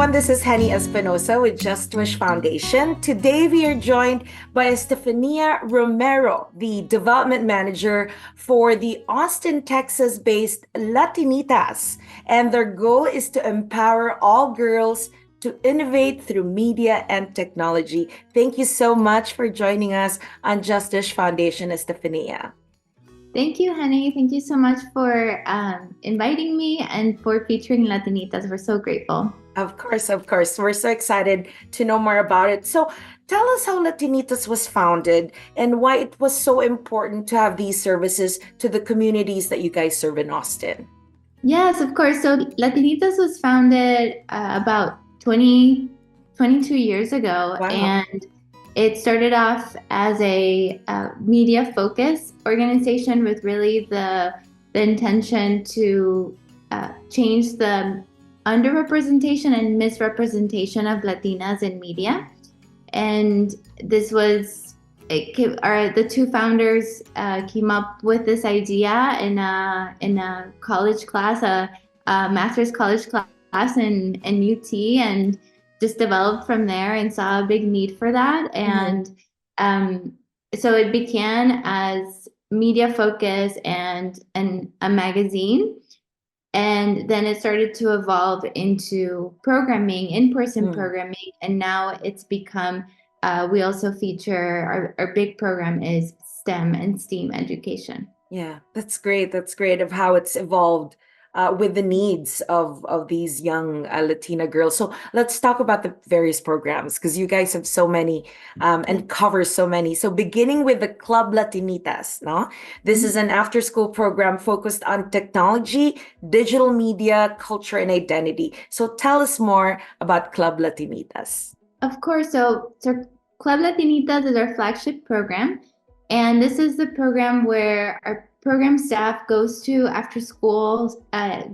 everyone. This is Henny Espinosa with Just Wish Foundation. Today, we are joined by Estefania Romero, the development manager for the Austin, Texas based Latinitas. And their goal is to empower all girls to innovate through media and technology. Thank you so much for joining us on Just Wish Foundation, Estefania. Thank you, Henny. Thank you so much for inviting me and for featuring Latinitas. We're so grateful. Of course, of course. We're so excited to know more about it. So, tell us how Latinitas was founded and why it was so important to have these services to the communities that you guys serve in Austin. Yes, of course. So, Latinitas was founded about 22 years ago, Wow. and it started off as a media focused organization with really the intention to change the underrepresentation and misrepresentation of Latinas in media. And this was the two founders came up with this idea in a college class, a master's college class in UT, and just developed from there and saw a big need for that. And so it began as media focus and a magazine. And then it started to evolve into programming, in-person programming. And now it's become, we also feature, our big program is STEM and STEAM education. Yeah, that's great. That's great of how it's evolved with the needs of these young Latina girls. So let's talk about the various programs because you guys have so many and cover so many. So beginning with the Club Latinitas, no? This is an after-school program focused on technology, digital media, culture, and identity. So tell us more about Club Latinitas. Of course. So Club Latinitas is our flagship program. And this is the program where our program staff goes to after school.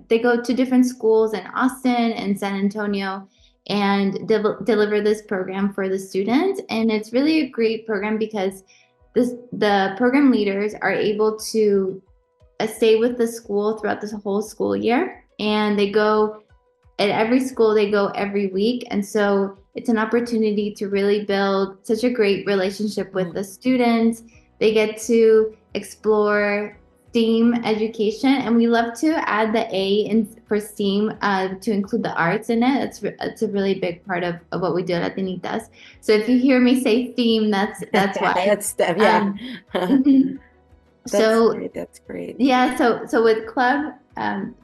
They go to different schools in Austin and San Antonio and deliver this program for the students. And it's really a great program because the program leaders are able to stay with the school throughout this whole school year. And they go at every school, they go every week. And so it's an opportunity to really build such a great relationship with the students. They get to explore STEAM education, and we love to add the A for STEAM to include the arts in it. It's a really big part of what we do at Latinitas. So if you hear me say STEAM, that's why. That's yeah. That's great. Yeah. So with Club,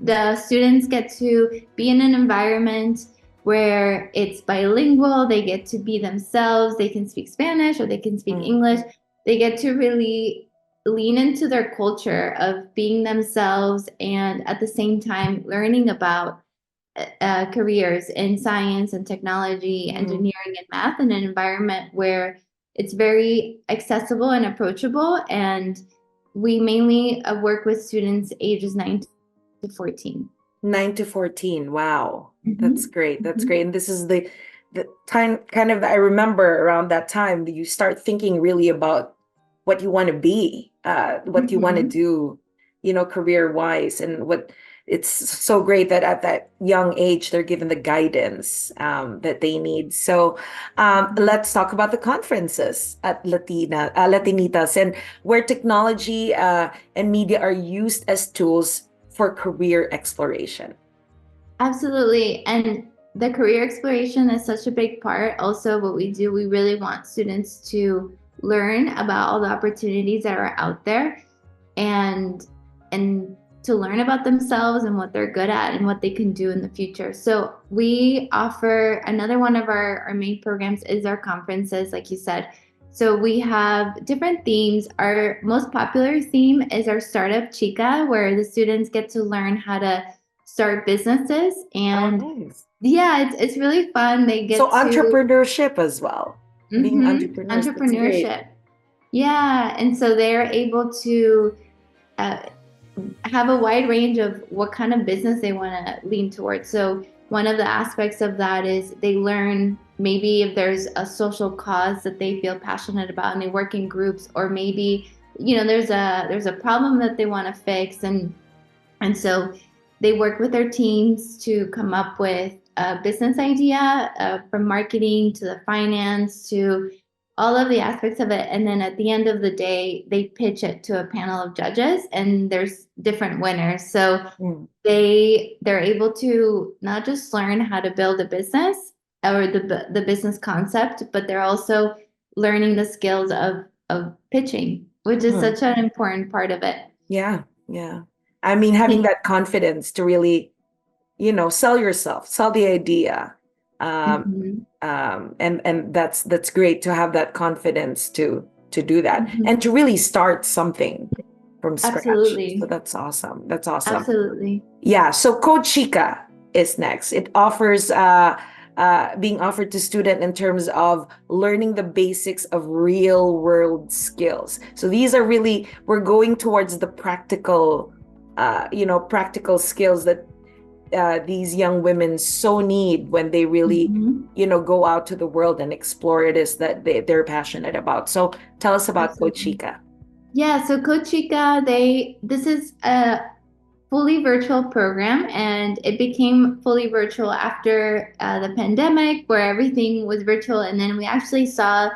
the students get to be in an environment where it's bilingual. They get to be themselves. They can speak Spanish or they can speak English. They get to really lean into their culture of being themselves and at the same time learning about careers in science and technology, engineering and math in an environment where it's very accessible and approachable. And we mainly work with students ages 9 to 14. 9 to 14. Wow. That's great. That's great. And this is the time kind of, I remember around that time that you start thinking really about what you want to be, what you want to do, career wise, and what it's so great that at that young age they're given the guidance that they need. So let's talk about the conferences at Latinitas and where technology and media are used as tools for career exploration. Absolutely. And the career exploration is such a big part. Also, what we do, we really want students to learn about all the opportunities that are out there and to learn about themselves and what they're good at and what they can do in the future. So we offer another one of our main programs is our conferences, like you said. So we have different themes. Our most popular theme is our Startup Chica, where the students get to learn how to start businesses. And yeah, it's really fun. They get entrepreneurship as well. Being entrepreneurs. Entrepreneurship. Yeah. And so they're able to have a wide range of what kind of business they want to lean towards. So one of the aspects of that is they learn maybe if there's a social cause that they feel passionate about and they work in groups, or maybe, there's a problem that they want to fix. And so they work with their teams to come up with a business idea, from marketing to the finance to all of the aspects of it. And then at the end of the day, they pitch it to a panel of judges, and there's different winners. So Mm. they're able to not just learn how to build a business or the business concept, but they're also learning the skills of pitching, which is Mhm. such an important part of it. Yeah, yeah. I mean, having that confidence to really, sell yourself, sell the idea. Um, Mhm. and that's great to have that confidence to do that and Mhm. to really start something from scratch. So Absolutely. that's awesome. That's awesome. Absolutely. Yeah, so Code Chica is next. It offers being offered to student in terms of learning the basics of real world skills. So these are really, we're going towards the practical, practical skills that these young women so need when they really, Mhm. go out to the world and explore it is that they're passionate about. So tell us about Code Absolutely. Chica. Yeah, so Coach Chica, this is a fully virtual program, and it became fully virtual after the pandemic, where everything was virtual. And then we actually saw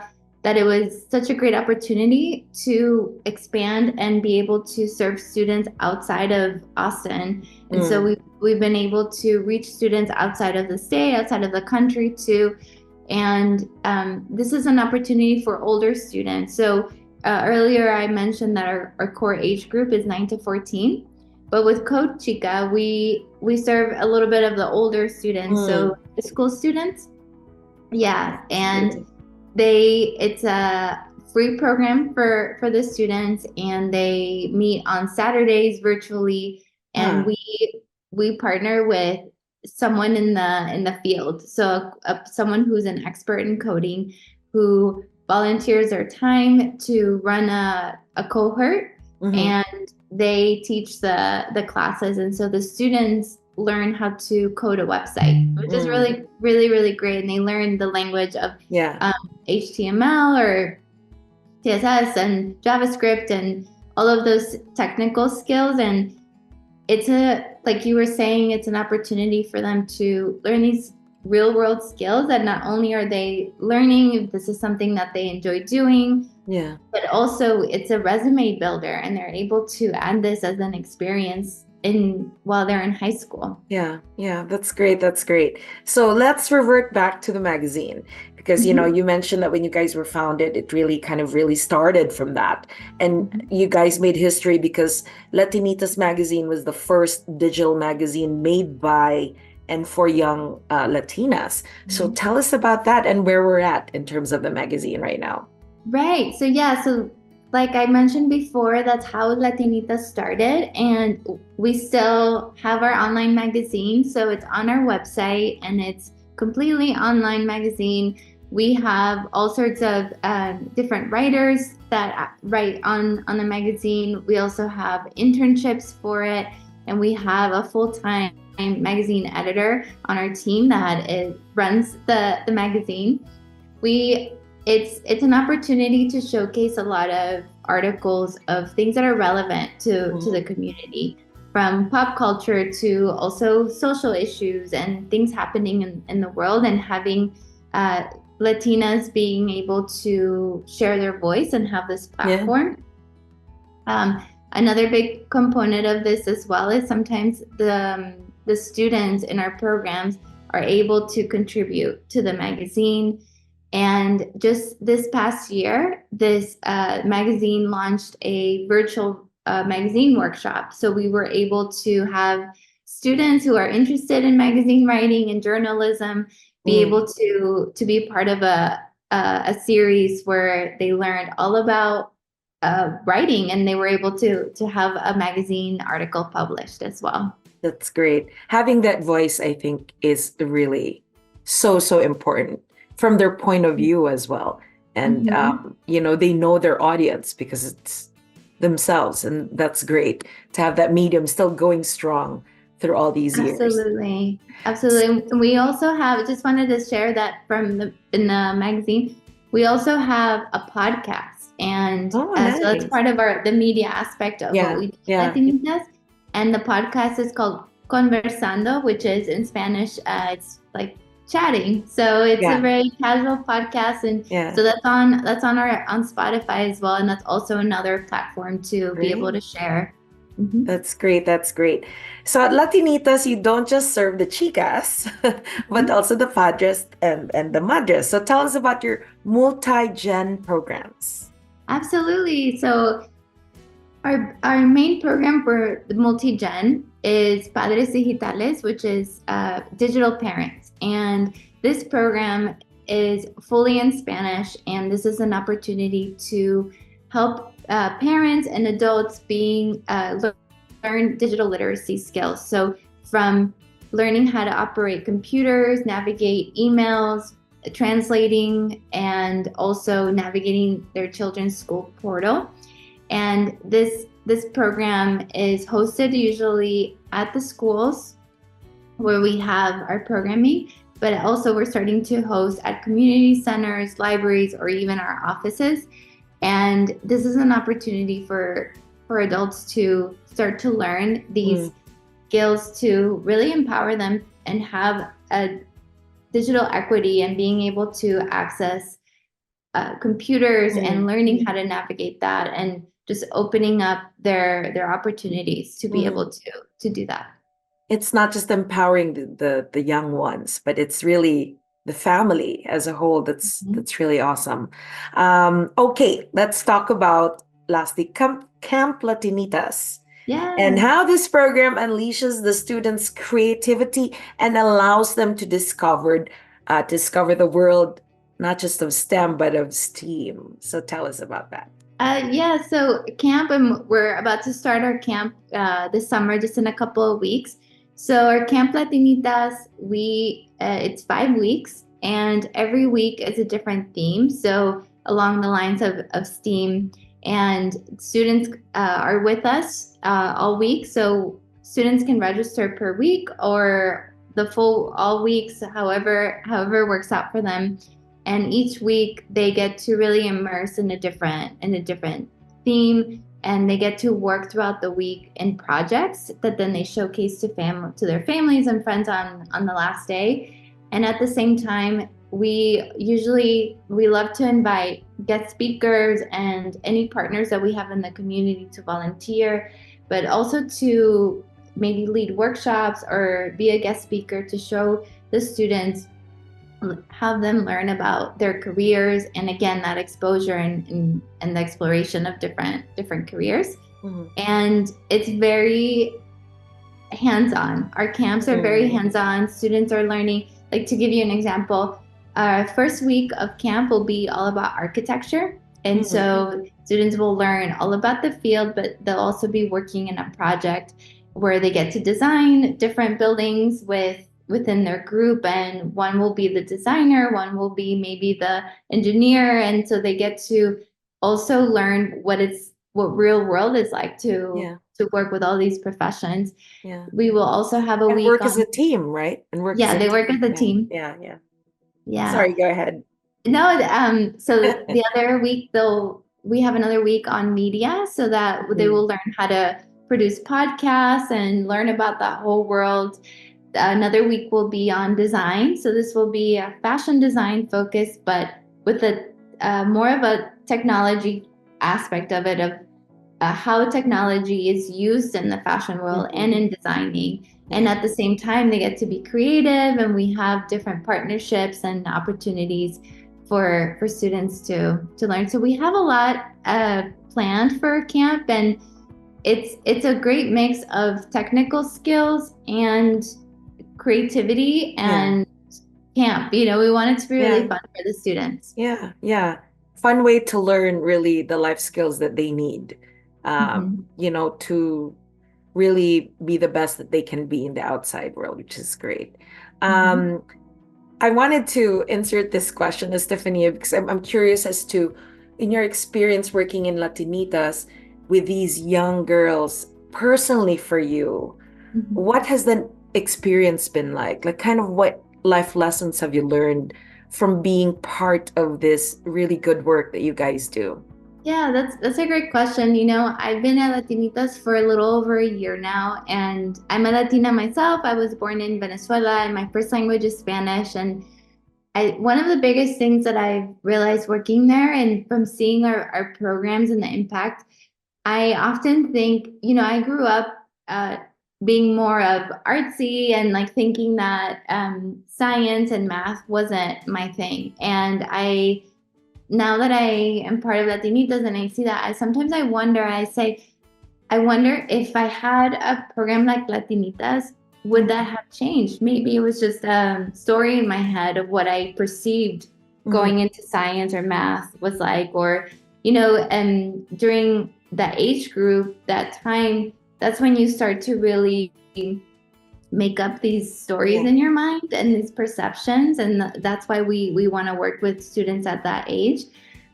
that it was such a great opportunity to expand and be able to serve students outside of Austin. And so Mm, we've been able to reach students outside of the state, outside of the country too. And this is an opportunity for older students. So earlier I mentioned that our core age group is 9 to 14. But with Code Chica, we serve a little bit of the older students, so mm, high school students. Yeah, and absolutely. it's a free program for the students, and they meet on Saturdays virtually, and Huh. we partner with someone in the field, so someone who's an expert in coding, who volunteers their time to run a cohort, Mm-hmm. and they teach the classes, and so the students learn how to code a website, which is Mm, really, really, really great. And they learn the language of yeah. um, HTML or CSS and JavaScript and all of those technical skills. And like you were saying, it's an opportunity for them to learn these real world skills that not only are they learning if this is something that they enjoy doing, Yeah. but also it's a resume builder, and they're able to add this as an experience in while they're in high school. Yeah, yeah, that's great. That's great. So let's revert back to the magazine because Mhm. you mentioned that when you guys were founded, it really kind of really started from that. And Mhm. you guys made history because Latinitas magazine was the first digital magazine made by and for young Latinas. So Mhm. tell us about that and where we're at in terms of the magazine right now. Right. So yeah, so like I mentioned before, that's how Latinitas started, and we still have our online magazine. So it's on our website, and it's completely online magazine. We have all sorts of different writers that write on the magazine. We also have internships for it, and we have a full-time magazine editor on our team that runs the magazine. We it's an opportunity to showcase a lot of articles of things that are relevant to the Mhm. community, from pop culture to also social issues and things happening in the world, and having uh, Latinas being able to share their voice and have this Yeah. platform. Another big component of this as well is sometimes the students in our programs are able to contribute to the magazine. And just this past year, this magazine launched a virtual magazine workshop. So we were able to have students who are interested in magazine writing and journalism be Mm. able to be part of a series where they learned all about writing, and they were able to have a magazine article published as well. That's great. Having that voice, I think, is really so, so important from their point of view as well. And, Mm-hmm. they know their audience because it's themselves. And that's great to have that medium still going strong through all these years. Absolutely. Absolutely. And we also have, just wanted to share that in the magazine, we also have a podcast. And Oh, so that's nice. part of the media aspect of what Yeah, we do at yeah. Latinitas. And the podcast is called Conversando, which is in Spanish, it's like chatting. So it's a Yeah. very casual podcast, and Yeah. so that's on Spotify as well, and that's also another platform to be able to Great. share. Mhm. That's great. That's great. So at Latinitas, you don't just serve the chicas, but Mhm. also the padres and the madres. So tell us about your multi-gen programs. Absolutely. So our main program for the multi-gen is Padres Digitales, which is digital parents. And this program is fully in Spanish, and this is an opportunity to help parents and adults learn digital literacy skills. So from learning how to operate computers, navigate emails, translating, and also navigating their children's school portal. And this program is hosted usually at the schools where we have our programming, but also we're starting to host at community centers, libraries, or even our offices. And this is an opportunity for adults to start to learn these Mm, skills to really empower them and have a digital equity and being able to access computers and mm, learning how to navigate that and just opening up their opportunities to be mm. able to do that. It's not just empowering the young ones, but it's really the family as a whole. Mhm. That's really awesome. Okay, let's talk about lastly Camp Latinitas and Yes. how this program unleashes the students' creativity and allows them to discover the world, not just of STEM, but of STEAM. So tell us about that. Yeah, so camp, and we're about to start our camp this summer, just in a couple of weeks. So our Camp Latinitas, it's 5 weeks, and every week is a different theme. So along the lines of STEAM, and students are with us all week. So students can register per week or the full all weeks, however works out for them, and each week they get to really immerse in a different theme, and they get to work throughout the week in projects that then they showcase to their families and friends on the last day. And at the same time, we love to invite guest speakers and any partners that we have in the community to volunteer, but also to maybe lead workshops or be a guest speaker to show the students, have them learn about their careers, and again that exposure and the exploration of different careers. Mhm. And it's very hands-on. Our camps are very Mm, hands-on. Students are learning, like, to give you an example, our first week of camp will be all about architecture, and mhm, so students will learn all about the field, but they'll also be working in a project where they get to design different buildings within their group, and one will be the designer, one will be maybe the engineer, and so they get to also learn what real world is like yeah, to work with all these professions. yeah. We will also have a And week work as on, a team, right? And work as yeah, a they work team. as a Yeah, team. yeah, yeah. Yeah. Sorry, go ahead. No, so the other week we have another week on media so that they Mm, will learn how to produce podcasts and learn about that whole world. Another week will be on design. So this will be a fashion design focus, but with a more of a technology aspect of it, of how technology is used in the fashion world and mhm, in designing. And yeah, at the same time, they get to be creative, and we have different partnerships and opportunities for students to learn. So we have a lot planned for camp, and it's a great mix of technical skills and creativity yeah, and camp. We want it to be really yeah, fun for the students. yeah, yeah. Fun way to learn really the life skills that they need, Mhm. to really be the best that they can be in the outside world, which is great. Mhm. Um, I wanted to insert this question, Estefania, because I'm curious as to, in your experience working in Latinitas with these young girls, personally for you, Mhm. what has the experience been like? Like, kind of what life lessons have you learned from being part of this really good work that you guys do? Yeah, that's a great question. You know, I've been at Latinitas for a little over a year now, and I'm a Latina myself. I was born in Venezuela, and my first language is Spanish. And one of the biggest things that I've realized working there and from seeing our programs and the impact, I often think, you know, I grew up being more of artsy and like thinking that science and math wasn't my thing. And I now that I am part of Latinitas and I see that, I wonder, I say, I wonder if I had a program like Latinitas, would that Mhm. have changed? Maybe it was just a story in my head of what I perceived Mhm. going into science or math was like, or, you know, and during that age group, that time, that's when you start to really make up these stories Yeah. in your mind and these perceptions, and that's why we want to work with students at that age.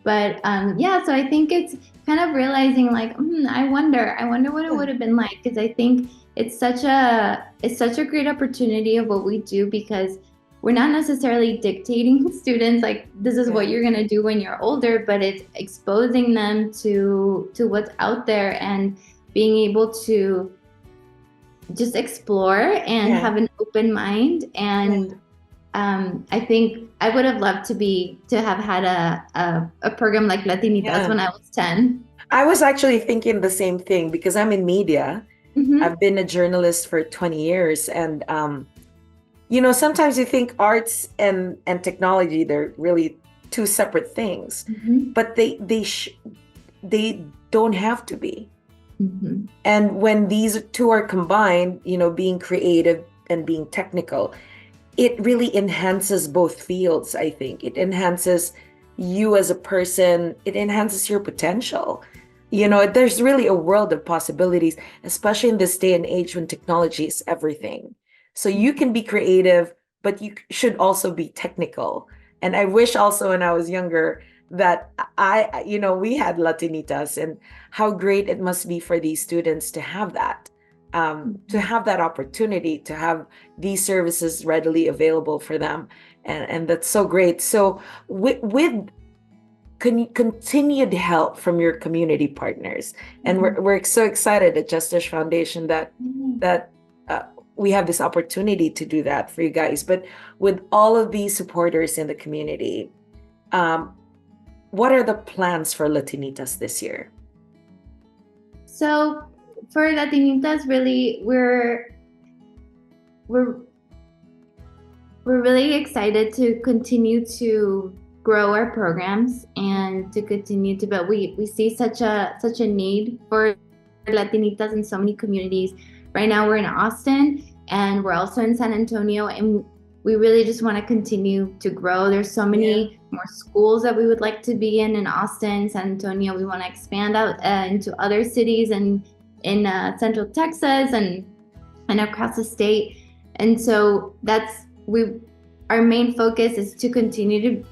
But yeah, so I think it's kind of realizing like, I wonder what it Yeah. would have been like, because I think it's such a great opportunity of what we do, because we're not necessarily dictating students like this is what Yeah. you're going to do when you're older, but it's exposing them to what's out there and being able to just explore and Yeah. have an open mind. Yeah. And I think I would have loved to have had a program like Latinitas Yeah. when I was 10. I was actually thinking the same thing because I'm in media. Mm-hmm. I've been a journalist for 20 years and you know, sometimes you think arts and technology they're really two separate things, Mm-hmm. but they don't have to be. Mm-hmm. And when these two are combined, you know, being creative and being technical, it really enhances both fields, I think. It enhances you as a person, it enhances your potential. You know, there's really a world of possibilities, especially in this day and age when technology is everything. So you can be creative, but you should also be technical. And I wish also when I was younger that you know, we had Latinitas and how great it must be for these students to Mm-hmm. have that opportunity, to have these services readily available for them, and that's so great. So with continued help from your community partners, and Mm-hmm. we're so excited at Justice Foundation that uh, we have this opportunity to do that for you guys. But with all of these supporters in the community, um, what are the plans for Latinitas this year? So for Latinitas, really, we're we're really excited to continue to grow our programs and to continue to build. We see such a need for Latinitas in so many communities. Right now we're in Austin and we're also in San Antonio, and we really just want to continue to grow. There's so Yeah, many more schools that we would like to be in Austin, San Antonio. We want to expand out into other cities and in Central Texas and across the state. And so that's we our main focus is to continue to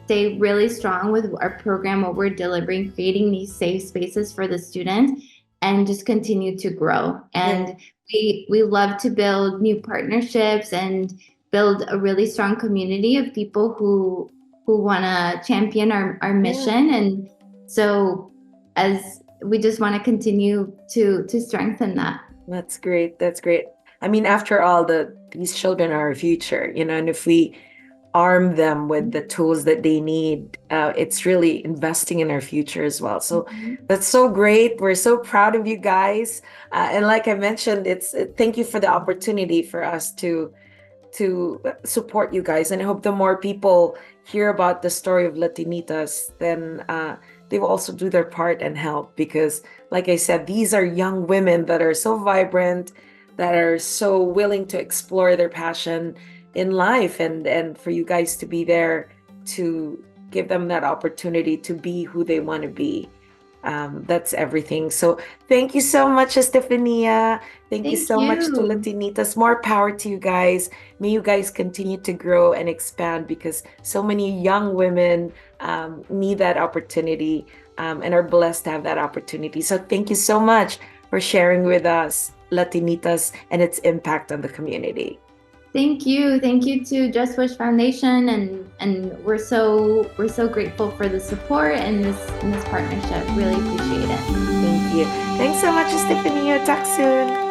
stay really strong with our program, what we're delivering, creating these safe spaces for the students, and just continue to grow. yeah, And we love to build new partnerships and build a really strong community of people who want to champion our yeah. mission. And so as we just want to continue to strengthen that. That's great. That's great. I mean, after all, these children are our future, you know, and if we arm them with the tools that they need, it's really investing in our future as well. So Mhm. that's so great. We're so proud of you guys. And like I mentioned, thank you for the opportunity for us to support you guys. And I hope the more people hear about the story of Latinitas, then they will also do their part and help. Because, like I said, these are young women that are so vibrant, that are so willing to explore their passion in life, and for you guys to be there to give them that opportunity to be who they want to be. That's everything. So thank you so much, Estefania. Thank you Thank so much to you. Latinitas. More power to you guys. May you guys continue to grow and expand because so many young women need that opportunity and are blessed to have that opportunity. So thank you so much for sharing with us Latinitas and its impact on the community. Thank you to Just Wish Foundation, and we're so grateful for the support and this partnership. Really appreciate it. Thank you. Thanks so much, Stephanie. Talk soon.